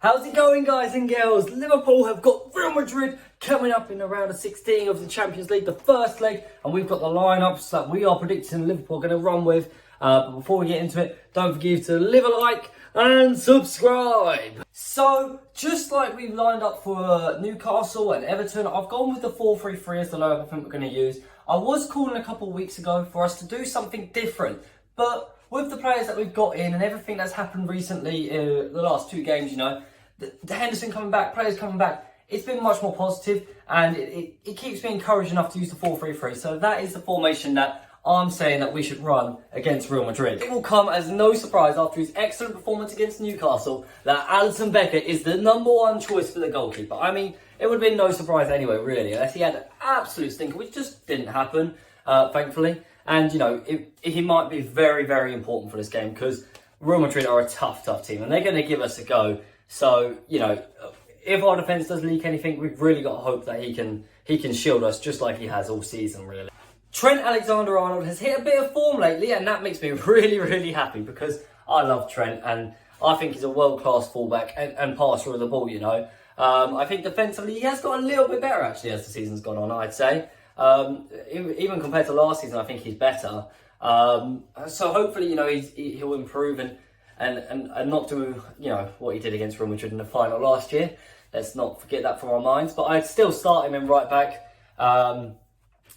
How's it going, guys and girls? Liverpool have got Real Madrid coming up in the round of 16 of the Champions League, the first leg, and we've got the lineups that we are predicting Liverpool are going to run with. But before we get into it, don't forget to leave a like and subscribe. So, just like we've lined up for Newcastle and Everton, I've gone with the 4-3-3 as the lineup I think we're going to use. I was calling a couple of weeks ago for us to do something different, but with the players that we've got in and everything that's happened recently, the last two games, you know, the Henderson coming back, players coming back, it's been much more positive, and it keeps me encouraged enough to use the 4-3-3. So that is the formation that I'm saying that we should run against Real Madrid. It will come as no surprise after his excellent performance against Newcastle that Alisson Becker is the #1 choice for the goalkeeper. I mean, it would have been no surprise anyway, really, unless he had an absolute stinker, which just didn't happen, thankfully. And, you know, he might be very, very important for this game because Real Madrid are a tough, tough team and they're going to give us a go. So, you know, if our defence does leak anything, we've really got to hope that he can shield us just like he has all season, really. Trent Alexander-Arnold has hit a bit of form lately, and that makes me really, really happy because I love Trent and I think he's a world-class fullback and passer of the ball, you know. I think defensively he has got a little bit better, actually, as the season's gone on, I'd say. Even compared to last season, I think he's better. So hopefully, you know, he'll improve and not do, you know, what he did against Real Madrid in the final last year. Let's not forget that from our minds. But I'd still start him in right back.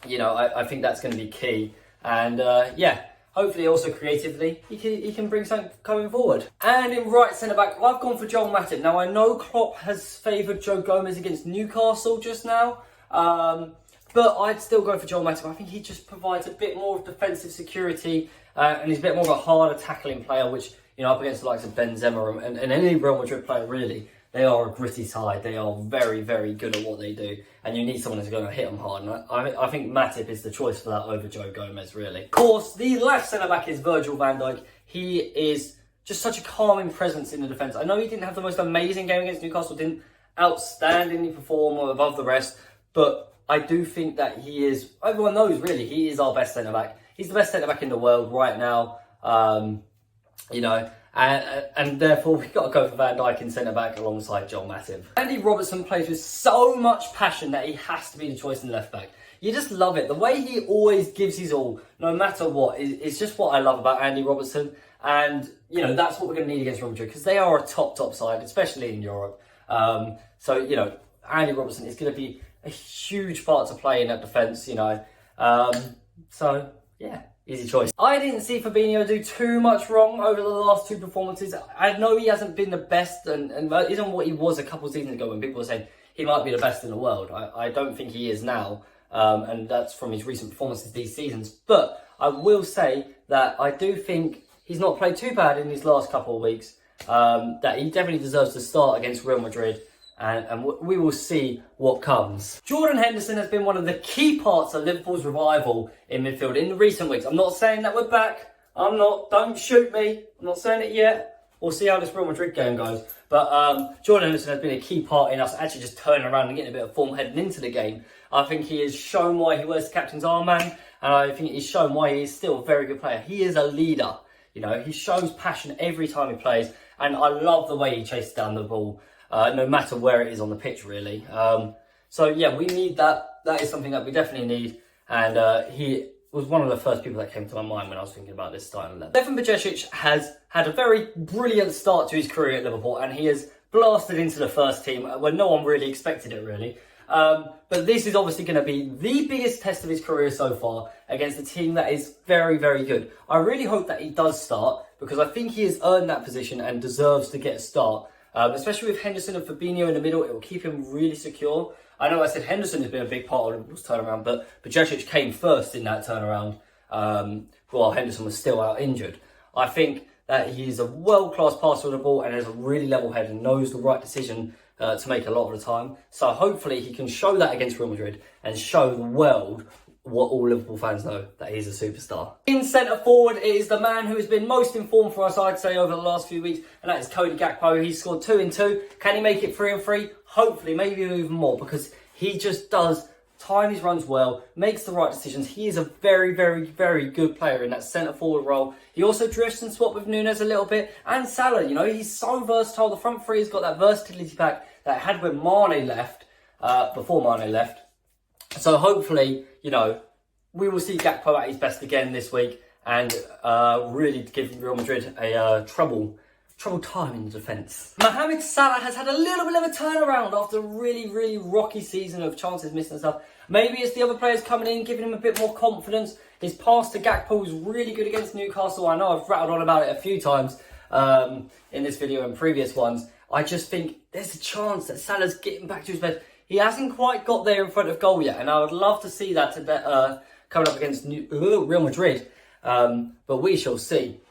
You know, I think that's going to be key. And yeah, hopefully also creatively, he can bring something going forward. And in right centre-back, I've gone for Joel Matip. Now, I know Klopp has favoured Joe Gomez against Newcastle just now. But I'd still go for Joel Matip. I think he just provides a bit more of defensive security and he's a bit more of a harder tackling player, which, you know, up against the likes of Benzema and any Real Madrid player, really, they are a gritty side. They are very, very good at what they do. And you need someone who's going to hit them hard. And I think Matip is the choice for that over Joe Gomez, really. Of course, the left centre-back is Virgil van Dijk. He is just such a calming presence in the defence. I know he didn't have the most amazing game against Newcastle, didn't outstandingly perform above the rest, but I do think that he is, everyone knows really, he is our best centre-back. He's the best centre-back in the world right now, you know, and therefore we've got to go for Van Dijk in centre-back alongside Joel Matip. Andy Robertson plays with so much passion that he has to be the choice in left-back. You just love it. The way he always gives his all, no matter what, is just what I love about Andy Robertson. And, you know, that's what we're going to need against Real Madrid because they are a top side, especially in Europe. So, you know, Andy Robertson is going to be a huge part to play in that defence, you know. So, yeah, easy choice. I didn't see Fabinho do too much wrong over the last two performances. I know he hasn't been the best and isn't what he was a couple of seasons ago when people were saying he might be the best in the world. I don't think he is now, and that's from his recent performances these seasons. But I will say that I do think he's not played too bad in these last couple of weeks, that he definitely deserves to start against Real Madrid. And we will see what comes. Jordan Henderson has been one of the key parts of Liverpool's revival in midfield in recent weeks. I'm not saying that we're back. Don't shoot me. I'm not saying it yet. We'll see how this Real Madrid game goes. But Jordan Henderson has been a key part in us actually just turning around and getting a bit of form heading into the game. I think he has shown why he wears the captain's armband. And I think he's shown why he is still a very good player. He is a leader. You know, he shows passion every time he plays. And I love the way he chases down the ball. No matter where it is on the pitch, really. So, yeah, we need that. That is something that we definitely need. And he was one of the first people that came to my mind when I was thinking about this starting 11. Stefan Bajcetic has had a very brilliant start to his career at Liverpool. And he has blasted into the first team when no one really expected it, really. But this is obviously going to be the biggest test of his career so far against a team that is very, very good. I really hope that he does start because I think he has earned that position and deserves to get a start. Especially with Henderson and Fabinho in the middle, it will keep him really secure. I know I said Henderson has been a big part of Liverpool's turnaround, but Bajcetic came first in that turnaround while Henderson was still out injured. I think that he's a world-class passer of the ball and has a really level head and knows the right decision to make a lot of the time. So hopefully he can show that against Real Madrid and show the world what all Liverpool fans know, that he's a superstar. In centre forward, it is the man who has been most informed for us, I'd say, over the last few weeks, and that is Cody Gakpo. He's scored 2 in 2. Can he make it 3 in 3? Hopefully, maybe even more, because he just does time his runs well, makes the right decisions. He is a very, very, very good player in that centre-forward role. He also drifts and swaps with Nunes a little bit. And Salah, you know, he's so versatile. The front three has got that versatility back that it had when Mane left, before Mane left. So hopefully, you know, we will see Gakpo at his best again this week and really give Real Madrid a trouble time in the defence. Mohamed Salah has had a little bit of a turnaround after a really, really rocky season of chances missed and stuff. Maybe it's the other players coming in, giving him a bit more confidence. His pass to Gakpo was really good against Newcastle. I know I've rattled on about it a few times in this video and previous ones. I just think there's a chance that Salah's getting back to his best. He hasn't quite got there in front of goal yet, and I would love to see that coming up against Real Madrid. But we shall see.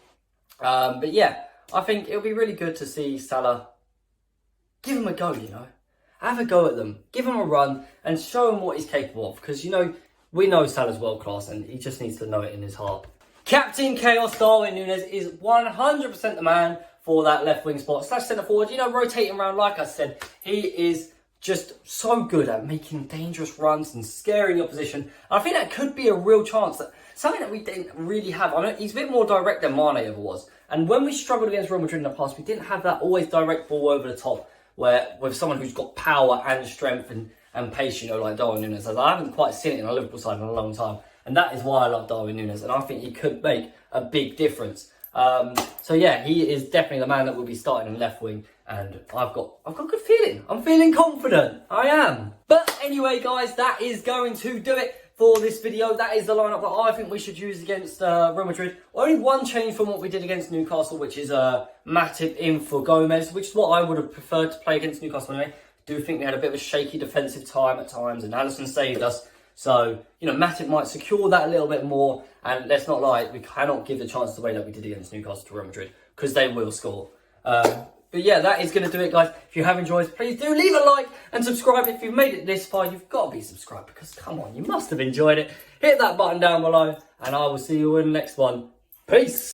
But yeah, I think it'll be really good to see Salah give him a go, you know. Have a go at them. Give him a run and show him what he's capable of. Because, you know, we know Salah's world class and he just needs to know it in his heart. Captain Chaos Darwin Núñez is 100% the man for that left wing spot. Slash centre forward, you know, rotating around, like I said. He is just so good at making dangerous runs and scaring the opposition. And I think that could be a real chance. Something that we didn't really have. I mean, he's a bit more direct than Mane ever was. And when we struggled against Real Madrid in the past, we didn't have that always direct ball over the top, where with someone who's got power and strength and pace, you know, like Darwin Núñez. I haven't quite seen it in a Liverpool side in a long time. And that is why I love Darwin Núñez. And I think he could make a big difference. So yeah, he is definitely the man that will be starting in left wing. And I've got a good feeling. I'm feeling confident. I am. But anyway, guys, that is going to do it for this video. That is the lineup that I think we should use against Real Madrid. Only one change from what we did against Newcastle, which is Matip in for Gomez, which is what I would have preferred to play against Newcastle anyway. I do think we had a bit of a shaky defensive time at times, and Alisson saved us. So, you know, Matip might secure that a little bit more. And let's not lie, we cannot give the chances away like we did against Newcastle to Real Madrid, because they will score. But yeah, that is going to do it, guys. If you have enjoyed, please do leave a like and subscribe. If you've made it this far, you've got to be subscribed, because come on, you must have enjoyed it. Hit that button down below, and I will see you in the next one. Peace.